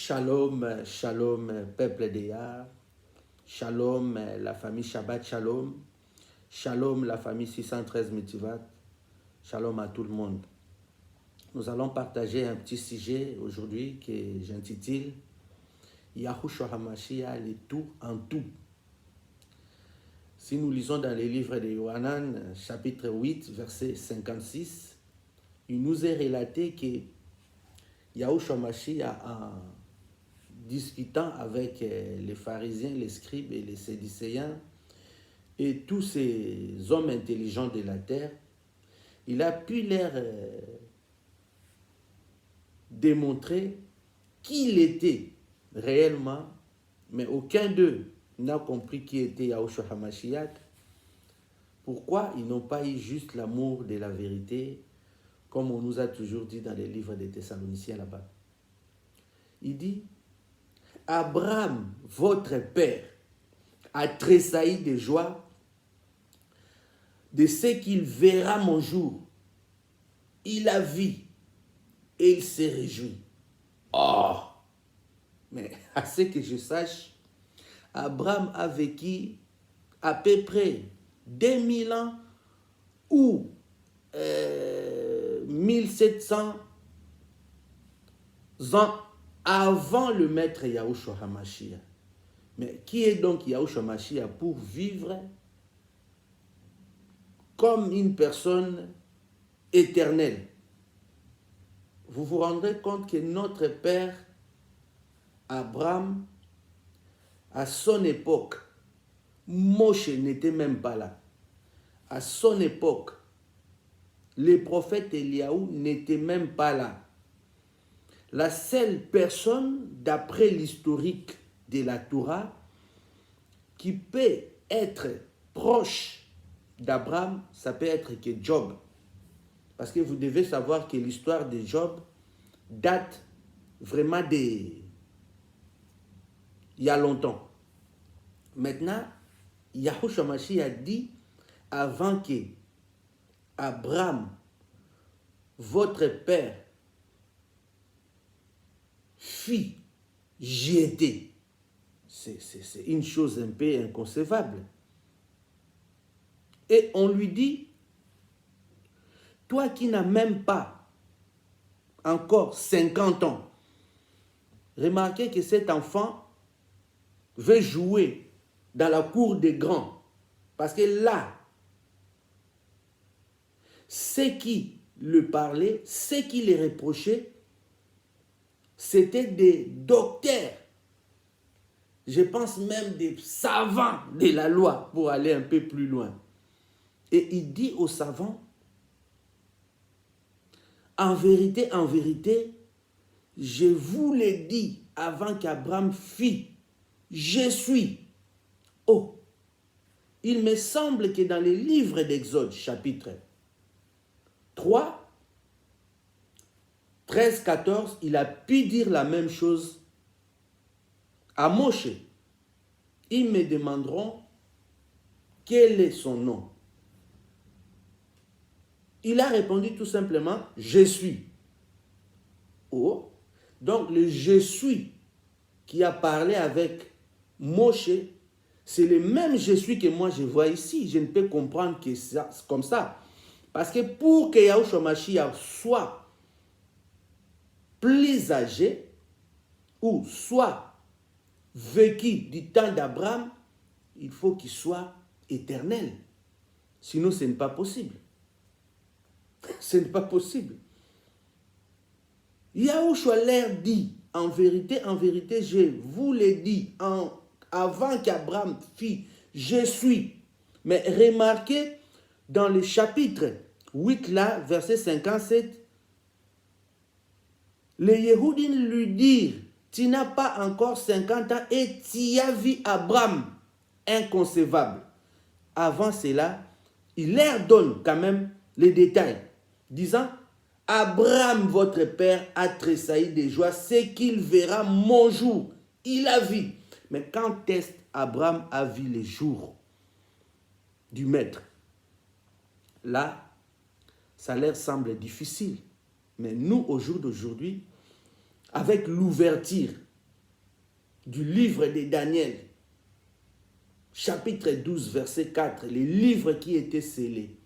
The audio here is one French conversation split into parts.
Shalom, shalom, peuple d'Eya. Shalom, la famille Shabbat Shalom. Shalom, la famille 613 Mitivat. Shalom à tout le monde. Nous allons partager un petit sujet aujourd'hui que j'intitule Yahushua HaMashiach, le tout en tout. Si nous lisons dans les livres de Yohanan, chapitre 8, verset 56, il nous est relaté que Yahushua HaMashiach, en discutant avec les pharisiens, les scribes et les sédicéens et tous ces hommes intelligents de la terre, il a pu leur démontrer qui il était réellement, mais aucun d'eux n'a compris qui était Yahushua HaMashiach. Pourquoi ils n'ont pas eu juste l'amour de la vérité, comme on nous a toujours dit dans les livres des Thessaloniciens là-bas. Il dit, Abraham, votre père, a tressailli de joie de ce qu'il verra mon jour. Il a vu et il s'est réjoui. Oh! Mais à ce que je sache, Abraham a vécu à peu près 2000 ans ou 1700 ans avant le maître Yahushua HaMashiach. Mais qui est donc Yahushua HaMashiach pour vivre comme une personne éternelle? Vous vous rendrez compte que notre père Abraham, à son époque, Moshe n'était même pas là. À son époque, les prophètes Eliaou n'étaient même pas là. La seule personne, d'après l'historique de la Torah, qui peut être proche d'Abraham, ça peut être que Job. Parce que vous devez savoir que l'histoire de Job date vraiment il y a longtemps. Maintenant, Yahushua HaMashiach a dit, avant que Abraham, votre père, fît, j'y étais. C'est une chose un peu inconcevable. Et on lui dit, toi qui n'as même pas encore 50 ans, remarquez que cet enfant veut jouer dans la cour des grands. Parce que là, ceux qui le parlaient, ceux qui les reprochaient, c'était des docteurs. Je pense même des savants de la loi pour aller un peu plus loin. Et il dit aux savants, en vérité, je vous l'ai dit avant qu'Abraham fît, je suis. Oh, il me semble que dans les livres d'Exode, chapitre 3, 13, 14, il a pu dire la même chose à Moshe. Ils me demanderont quel est son nom. Il a répondu tout simplement, je suis. Oh, donc le je suis qui a parlé avec Moshe, c'est le même je suis que moi je vois ici. Je ne peux comprendre que ça, comme ça. Parce que pour que Yahushua HaMashiach soit plus âgé ou soit vécu du temps d'Abraham, il faut qu'il soit éternel. Sinon, ce n'est pas possible. Ce n'est pas possible. Yahushua leur dit, en vérité, je vous l'ai dit, avant qu'Abraham fît, je suis. Mais remarquez, dans le chapitre 8, là, verset 57, les Yéhoudines lui dirent, tu n'as pas encore 50 ans et tu as vu Abraham, inconcevable. Avant cela, il leur donne quand même les détails, disant, Abraham, votre père, a tressailli de joie, c'est qu'il verra mon jour. Il a vu. Mais quand est-ce Abraham a vu les jours du maître? Là, ça leur semble difficile. Mais nous, au jour d'aujourd'hui, avec l'ouverture du livre de Daniel, chapitre 12, verset 4, les livres qui étaient scellés,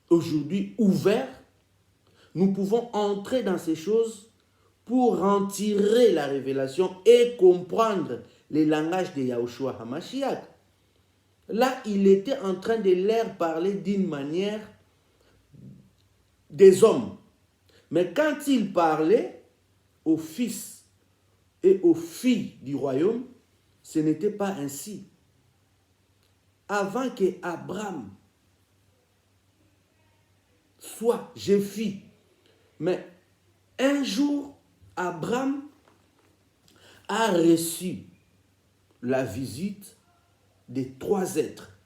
aujourd'hui ouverts, nous pouvons entrer dans ces choses pour en tirer la révélation et comprendre les langages de Yahushua HaMashiach. Là, il était en train de leur parler d'une manière des hommes. Mais quand il parlait aux fils et aux filles du royaume, ce n'était pas ainsi. Avant que Abraham soit Jéphi, mais un jour, Abraham a reçu la visite des 3 êtres.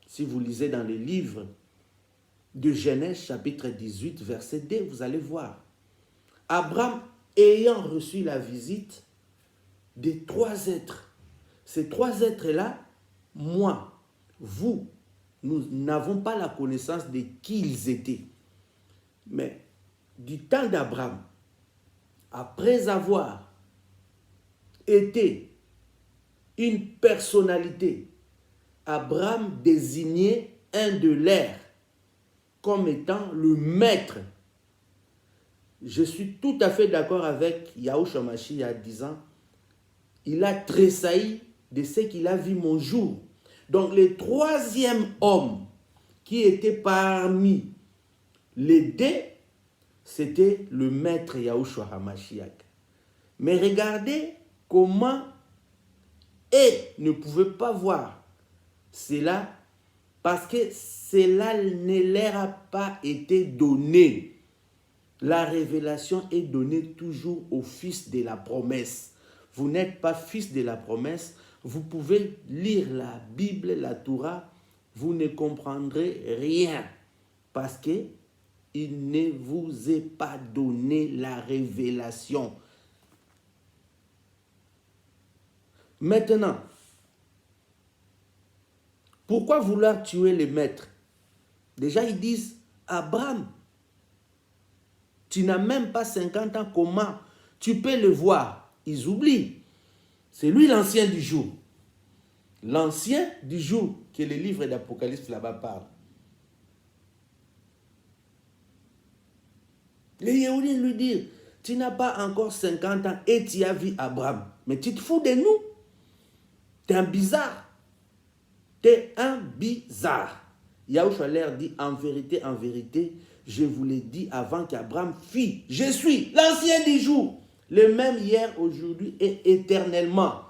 Si vous lisez dans les livres de Genèse, chapitre 18, verset 2, vous allez voir. Abraham ayant reçu la visite des 3 êtres. Ces 3 êtres-là, moi, vous, nous n'avons pas la connaissance de qui ils étaient. Mais du temps d'Abraham, après avoir été une personnalité, Abraham désignait un de leurs comme étant le maître. Je suis tout à fait d'accord avec Yahushua Mashiach disant, il a tressailli de ce qu'il a vu mon jour. Donc le 3e homme qui était parmi les 2, c'était le maître Yahushua HaMashiach. Mais regardez comment ils ne pouvaient pas voir cela parce que cela ne leur a pas été donné. La révélation est donnée toujours au fils de la promesse. Vous n'êtes pas fils de la promesse. Vous pouvez lire la Bible, la Torah, vous ne comprendrez rien parce que il ne vous est pas donné la révélation. Maintenant, pourquoi vouloir tuer les maîtres? Déjà, ils disent, Abraham, tu n'as même pas 50 ans, comment tu peux le voir? Ils oublient. C'est lui l'ancien du jour. L'ancien du jour que le livre d'Apocalypse là-bas parle. Les Yéhoudiens lui disent, tu n'as pas encore 50 ans et tu as vu Abraham. Mais tu te fous de nous. Tu es un bizarre. Tu es un bizarre. Yahushua leur dit, en vérité, je vous l'ai dit avant qu'Abraham fît. Je suis l'ancien du jour. Le même hier, aujourd'hui et éternellement.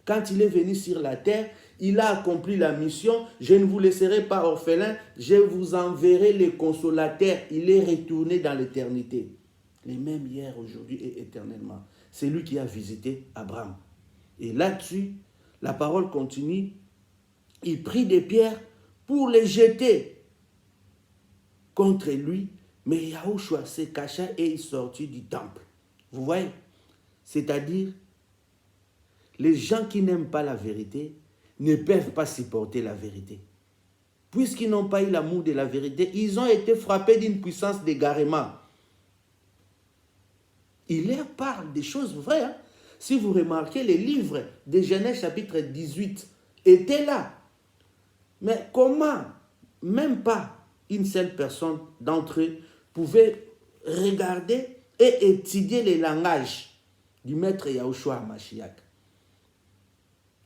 Quand il est venu sur la terre, il a accompli la mission. Je ne vous laisserai pas orphelin. Je vous enverrai le consolateur. Il est retourné dans l'éternité. Les mêmes hier, aujourd'hui et éternellement. C'est lui qui a visité Abraham. Et là-dessus, la parole continue. Il prit des pierres pour les jeter contre lui. Mais Yahushua se cacha et il sortit du temple. Vous voyez? C'est-à-dire, les gens qui n'aiment pas la vérité ne peuvent pas supporter la vérité. Puisqu'ils n'ont pas eu l'amour de la vérité, ils ont été frappés d'une puissance d'égarement. Il leur parle des choses vraies. Hein? Si vous remarquez, les livres de Genèse chapitre 18 étaient là. Mais comment, même pas une seule personne d'entre eux pouvait regarder et étudier les langages du maître Yahushua HaMashiach.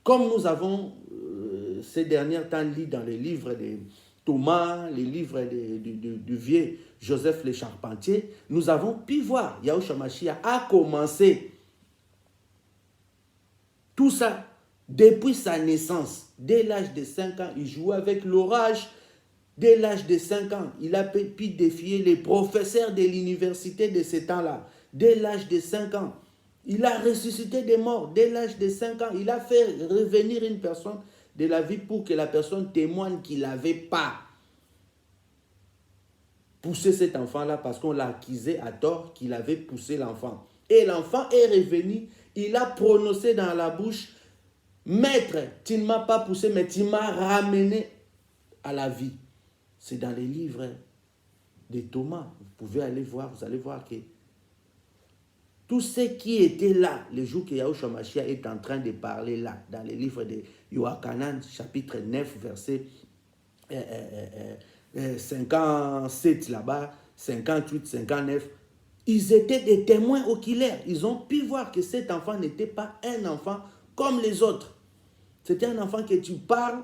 Comme nous avons ces derniers temps lu dans les livres de Thomas, les livres du vieux Joseph le Charpentier, nous avons pu voir Yahushua HaMashiach a commencé tout ça depuis sa naissance. Dès l'âge de 5 ans, il jouait avec l'orage. Dès l'âge de 5 ans, il a pu défier les professeurs de l'université de ce temps-là. Dès l'âge de 5 ans, il a ressuscité des morts. Dès l'âge de 5 ans, il a fait revenir une personne de la vie pour que la personne témoigne qu'il n'avait pas poussé cet enfant-là parce qu'on l'a accusé à tort qu'il avait poussé l'enfant. Et l'enfant est revenu, il a prononcé dans la bouche, « Maître, tu ne m'as pas poussé, mais tu m'as ramené à la vie. » C'est dans les livres de Thomas. Vous pouvez aller voir, vous allez voir que Tous ceux qui étaient là, le jour que Yahushua Mashiach est en train de parler là, dans le livre de Yohanan, chapitre 9, verset 57 là-bas, 58, 59, ils étaient des témoins oculaires. Ils ont pu voir que cet enfant n'était pas un enfant comme les autres. C'était un enfant que tu parles,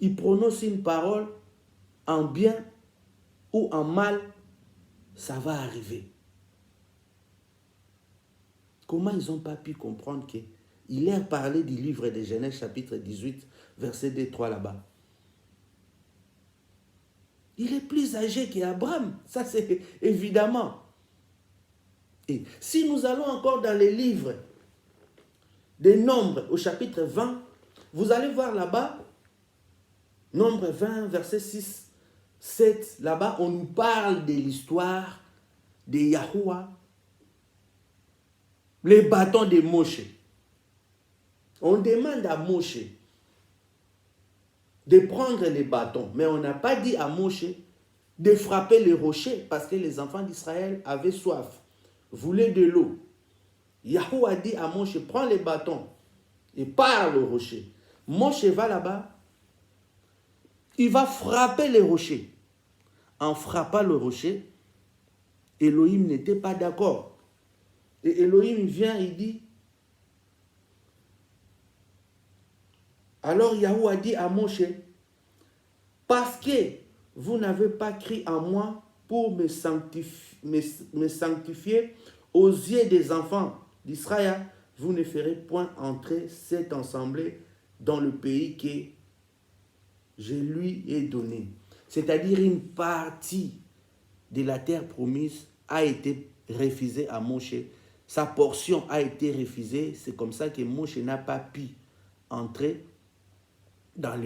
il prononce une parole en bien ou en mal, ça va arriver. Comment ils n'ont pas pu comprendre qu'il leur parlait du livre de Genèse chapitre 18, verset 2-3 là-bas. Il est plus âgé qu'Abraham, ça c'est évidemment. Et si nous allons encore dans les livres des Nombres au chapitre 20, vous allez voir là-bas, Nombre 20, verset 6, 7, là-bas on nous parle de l'histoire de Yahuwah, les bâtons de Moshe. On demande à Moshe de prendre les bâtons, mais on n'a pas dit à Moshe de frapper les rochers parce que les enfants d'Israël avaient soif, voulaient de l'eau. Yahuwah a dit à Moshe, prends les bâtons et parle au rocher. Moshe va là-bas, il va frapper les rochers. En frappant le rocher, Elohim n'était pas d'accord. Et Elohim vient, il dit, alors Yahuwah a dit à Moshe, parce que vous n'avez pas cru en moi pour me sanctifier aux yeux des enfants d'Israël, vous ne ferez point entrer cette assemblée dans le pays que je lui ai donné. C'est-à-dire une partie de la terre promise a été refusée à Moshe. Sa portion a été refusée. C'est comme ça que Moshe n'a pas pu entrer dans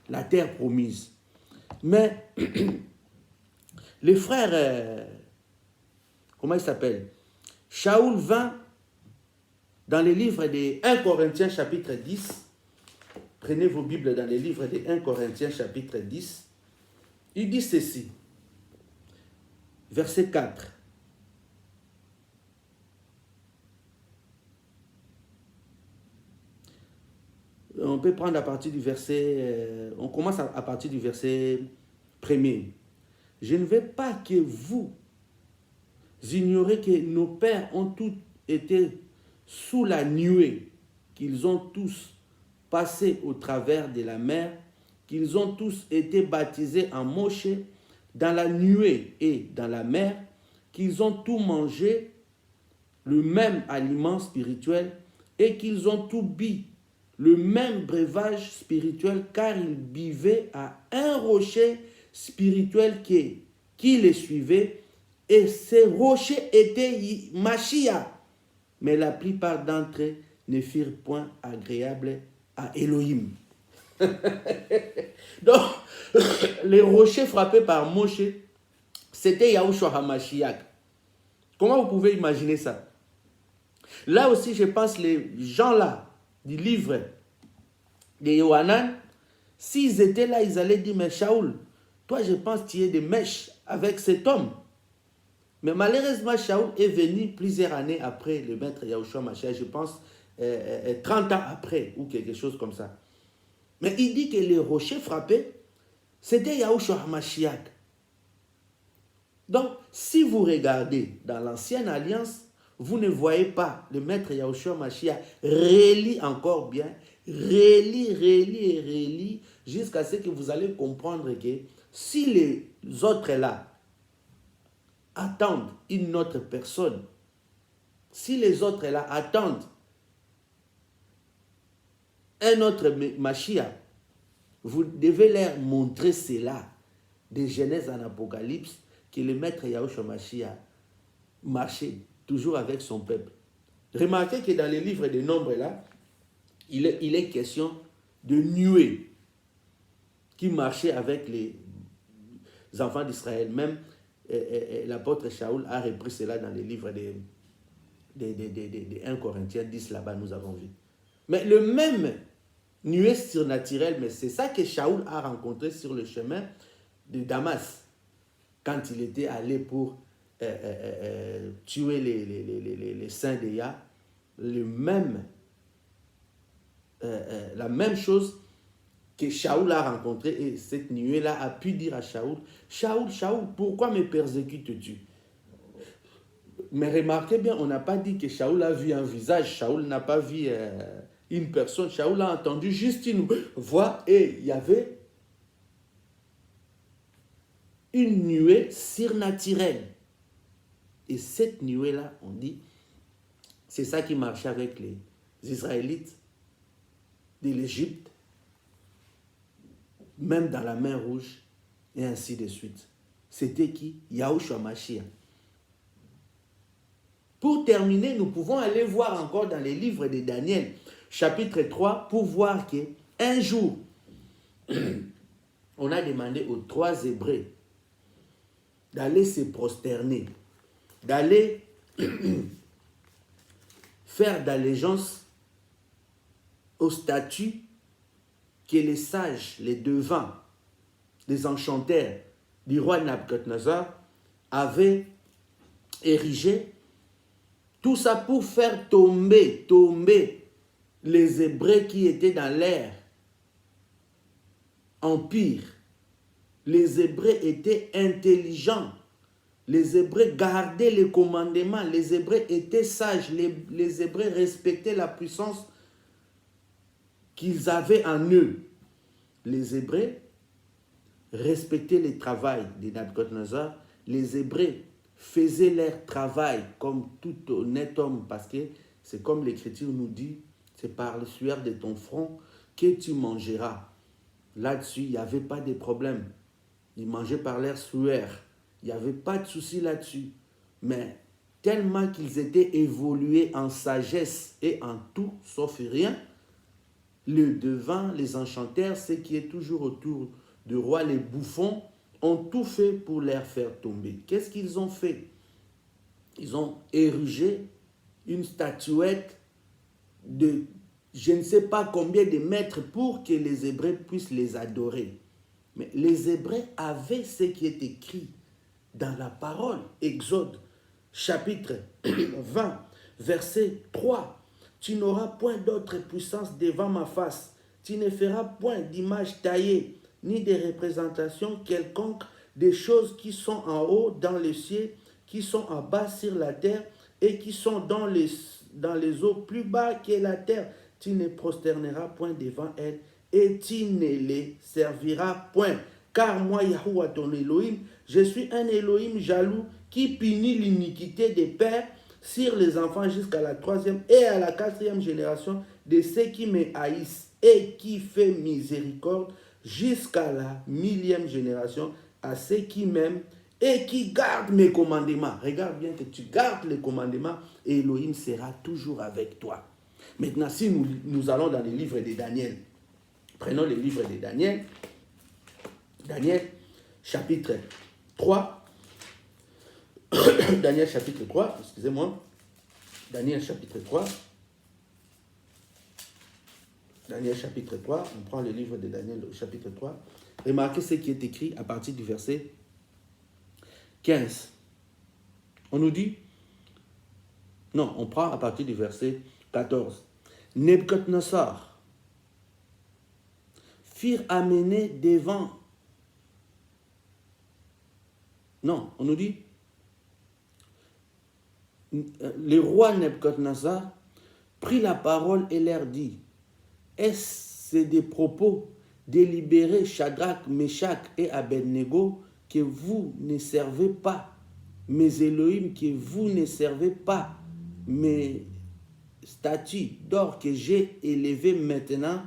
la terre promise. Mais les frères, comment il s'appelle? Shaoul vint dans les livres de 1 Corinthiens chapitre 10. Prenez vos Bibles dans les livres de 1 Corinthiens chapitre 10. Il dit ceci, verset 4. On peut prendre à partir du verset, on commence à partir du verset 1er. Je ne veux pas que vous ignorez que nos pères ont tous été sous la nuée, qu'ils ont tous passé au travers de la mer, qu'ils ont tous été baptisés en Moshe dans la nuée et dans la mer, qu'ils ont tous mangé le même aliment spirituel et qu'ils ont tous bu le même breuvage spirituel, car ils buvaient à un rocher spirituel qui les suivait, et ces rochers étaient Mashiach. Mais la plupart d'entre eux ne firent point agréable à Elohim. Donc, les rochers frappés par Moshe, c'était Yahushua HaMashiach. Comment vous pouvez imaginer ça? Là aussi, je pense les gens-là, du livre de Yohanan, s'ils étaient là, ils allaient dire, mais Shaoul, toi je pense que tu es de mèche avec cet homme. Mais malheureusement, Shaoul est venu plusieurs années après le maître Yahushua Mashiach, je pense 30 ans après, ou quelque chose comme ça. Mais il dit que les rochers frappés, c'était Yahushua Mashiach. Donc, si vous regardez dans l'ancienne alliance, vous ne voyez pas le maître Yahushua Mashiach relit encore bien, relit, jusqu'à ce que vous allez comprendre que si les autres là attendent une autre personne, si les autres là attendent un autre Mashiach, vous devez leur montrer cela, de Genèse en Apocalypse, que le maître Yahushua Mashiach marchait toujours avec son peuple. Remarquez que dans les livres des Nombres là, il est question de nuée qui marchait avec les enfants d'Israël. Même l'apôtre Shaoul a repris cela dans les livres de 1 Corinthiens 10, là-bas nous avons vu. Mais le même nuée surnaturelle, mais c'est ça que Shaoul a rencontré sur le chemin de Damas, quand il était allé pour tuer les saints de Yah, la même chose que Shaoul a rencontré, et cette nuée-là a pu dire à Shaoul, Shaoul, pourquoi me persécutes-tu? Mais remarquez bien, on n'a pas dit que Shaoul a vu un visage, Shaoul n'a pas vu une personne, Shaoul a entendu juste une voix, et il y avait une nuée surnaturelle. Et cette nuée-là, on dit, c'est ça qui marchait avec les Israélites de l'Égypte, même dans la mer Rouge, et ainsi de suite. C'était qui? Yahushua Mashiach. Pour terminer, nous pouvons aller voir encore dans les livres de Daniel, chapitre 3, pour voir qu'un jour, on a demandé aux 3 Hébreux d'aller se prosterner, d'aller faire d'allégeance aux statues que les sages, les devins, les enchanteurs du roi Nabuchodonosor avaient érigé. Tout ça pour faire tomber les Hébreux qui étaient dans leur empire. Les Hébreux étaient intelligents. Les Hébreux gardaient les commandements. Les Hébreux étaient sages. Les Hébreux respectaient la puissance qu'ils avaient en eux. Les Hébreux respectaient le travail de Nabuchodonosor. Les Hébreux faisaient leur travail comme tout honnête homme, parce que c'est comme l'Écriture nous dit, c'est par le sueur de ton front que tu mangeras. Là-dessus, il n'y avait pas de problème. Ils mangeaient par leur sueur. Il n'y avait pas de souci là-dessus. Mais tellement qu'ils étaient évolués en sagesse et en tout, sauf rien, le devin, les enchanteurs, ceux qui est toujours autour du roi, les bouffons, ont tout fait pour les faire tomber. Qu'est-ce qu'ils ont fait? Ils ont érigé une statuette de je ne sais pas combien de mètres pour que les Hébreux puissent les adorer. Mais les Hébreux avaient ce qui est écrit dans la parole. Exode, chapitre 20, verset 3. Tu n'auras point d'autre puissance devant ma face. Tu ne feras point d'image taillée, ni de représentation quelconque des choses qui sont en haut dans les cieux, qui sont en bas sur la terre, et qui sont dans les eaux plus bas que la terre. Tu ne prosterneras point devant elles, et tu ne les serviras point. Car moi, Yahuwah, ton Elohim, je suis un Elohim jaloux qui punit l'iniquité des pères sur les enfants jusqu'à la 3e et à la 4e génération de ceux qui me haïssent, et qui fait miséricorde jusqu'à la 1000e génération à ceux qui m'aiment et qui gardent mes commandements. Regarde bien que tu gardes les commandements, et Elohim sera toujours avec toi. Maintenant, si nous allons dans les livres de Daniel, prenons les livres de Daniel, Daniel chapitre 3, Daniel chapitre 3, excusez-moi, Daniel chapitre 3, Daniel chapitre 3, on prend le livre de Daniel chapitre 3, remarquez ce qui est écrit à partir du verset 15. On nous dit, non, on prend à partir du verset 14. Nebuchadnezzar firent amener devant. Non, on nous dit, le roi Nebuchadnezzar prit la parole et leur dit, est-ce des propos délibérés, Shadrach, Meshach et Abednego, que vous ne servez pas, mes Elohim, que vous ne servez pas, mes statues d'or que j'ai élevées maintenant?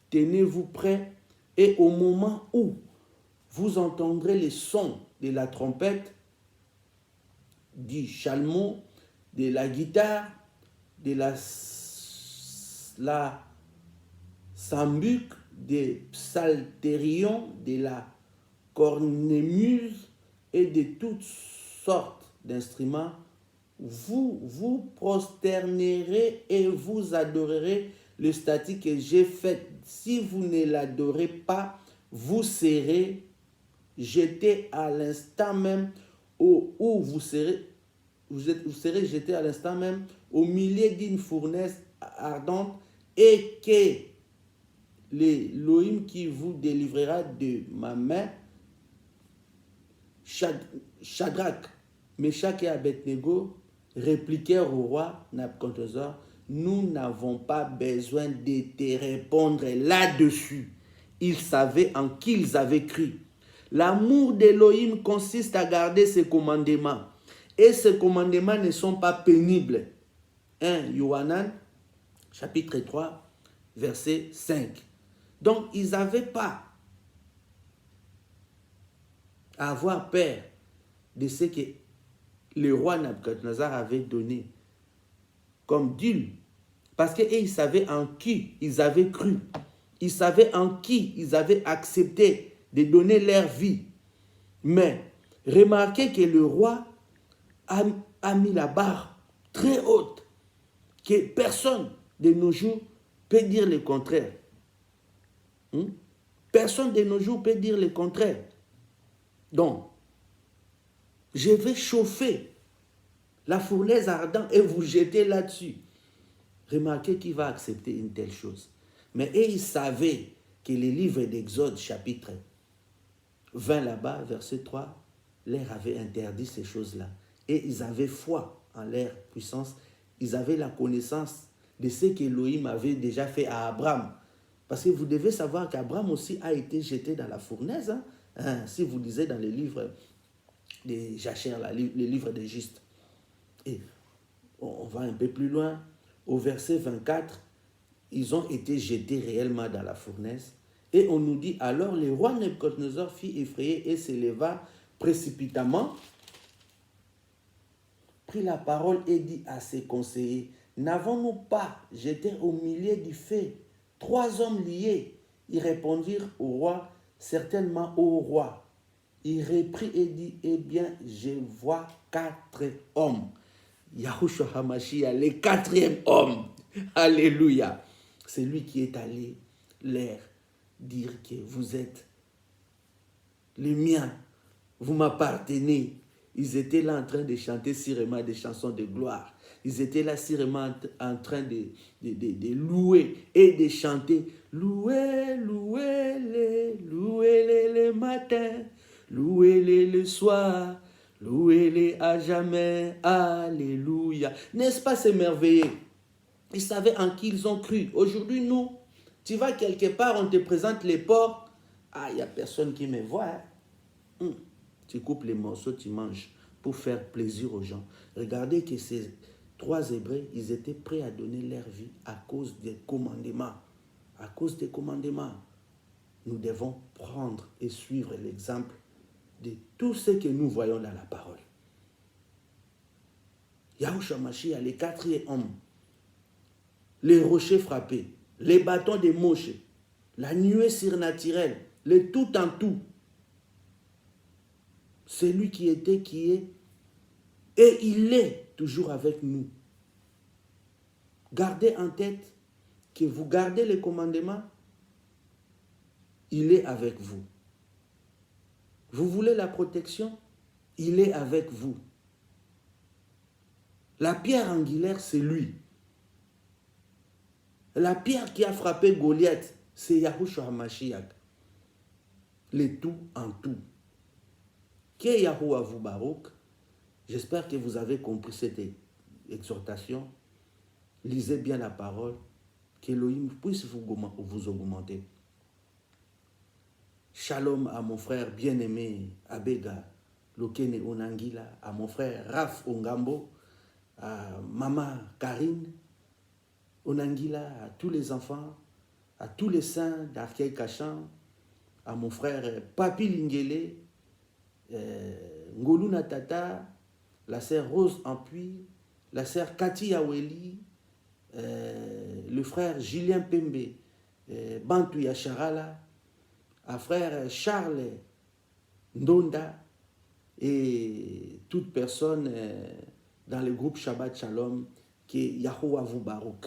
Tenez-vous prêts, et au moment où vous entendrez les sons de la trompette, du chalmon, de la guitare, de la sambuc, des psalterions, de la cornemuse et de toutes sortes d'instruments, vous vous prosternerez et vous adorerez le statut que j'ai fait. Si vous ne l'adorez pas, vous serez jeté à l'instant même où vous serez jeté à l'instant même au milieu d'une fournaise ardente, et que l'Élohim qui vous délivrera de ma main, Shadrach, Meshach et Abednego répliquèrent au roi Nabuchodonosor, nous n'avons pas besoin de te répondre là-dessus. Ils savaient en qui ils avaient cru. L'amour d'Élohim consiste à garder ses commandements. Et ces commandements ne sont pas pénibles. 1 Yohanan, chapitre 3, verset 5. Donc, ils n'avaient pas à avoir peur de ce que le roi Nabuchodonosor avait donné comme dû. Parce qu'ils savaient en qui ils avaient cru. Ils savaient en qui ils avaient accepté de donner leur vie. Mais remarquez que le roi a mis la barre très haute, que personne de nos jours peut dire le contraire. Personne de nos jours peut dire le contraire. Donc, je vais chauffer la fournaise ardente et vous jeter là-dessus. Remarquez qui va accepter une telle chose. Mais ils savaient que les livres d'Exode, chapitre 20 là-bas, verset 3, leur avait interdit ces choses-là. Et ils avaient foi en leur puissance. Ils avaient la connaissance de ce qu'Élohim avait déjà fait à Abraham. Parce que vous devez savoir qu'Abraham aussi a été jeté dans la fournaise. Si vous lisez dans les livres de Jachère, les livres des justes. Et on va un peu plus loin. Au verset 24, ils ont été jetés réellement dans la fournaise. Et on nous dit, alors le roi Nabuchodonosor fit effrayer et s'éleva précipitamment, prit la parole et dit à ses conseillers, n'avons-nous pas jeté au milieu du feu 3 hommes liés? Ils répondirent au roi, certainement au roi. Il reprit et dit, eh bien, je vois 4 hommes. Yahushua HaMashiach, le 4e homme. Alléluia. C'est lui qui est allé leur dire que vous êtes les miens, vous m'appartenez. Ils étaient là en train de chanter sûrement des chansons de gloire. Ils étaient là sûrement en train de louer et de chanter. Louez, louez-les, louez-les le matin, louez-les le soir, louez-les à jamais. Alléluia. N'est-ce pas c'est merveilleux? Ils savaient en qui ils ont cru. Aujourd'hui, nous, tu vas quelque part, on te présente les porcs. Ah, il n'y a personne qui me voit. Tu coupes les morceaux, tu manges pour faire plaisir aux gens. Regardez que ces 3 Hébreux, ils étaient prêts à donner leur vie à cause des commandements. À cause des commandements. Nous devons prendre et suivre l'exemple de tout ce que nous voyons dans la parole. Yahushua Mashiach, les 4e hommes, les rochers frappés, les bâtons de Moshe, la nuée surnaturelle, le tout en tout. C'est lui qui était, qui est, et il est toujours avec nous. Gardez en tête que vous gardez les commandements, il est avec vous. Vous voulez la protection, il est avec vous. La pierre angulaire, c'est lui. La pierre qui a frappé Goliath, c'est Yahushua HaMashiach. Le tout en tout. Que Yahuwah vous Baruch. J'espère que vous avez compris cette exhortation. Lisez bien la parole. Qu'Elohim puisse vous augmenter. Shalom à mon frère bien-aimé Abega Lokene Onangila, à mon frère Raf Ongambo, à maman Karine Onangila, à tous les enfants, à tous les saints d'Arkei Kachan, à mon frère Papi Lingele, Ngolou Natata, la sœur Rose Ampuy, la sœur Cathy Aweli, le frère Julien Pembe, Bantou Yacharala, à frère Charles Ndonda et toute personne dans le groupe Shabbat Shalom, que Yahuwah vous Baruch.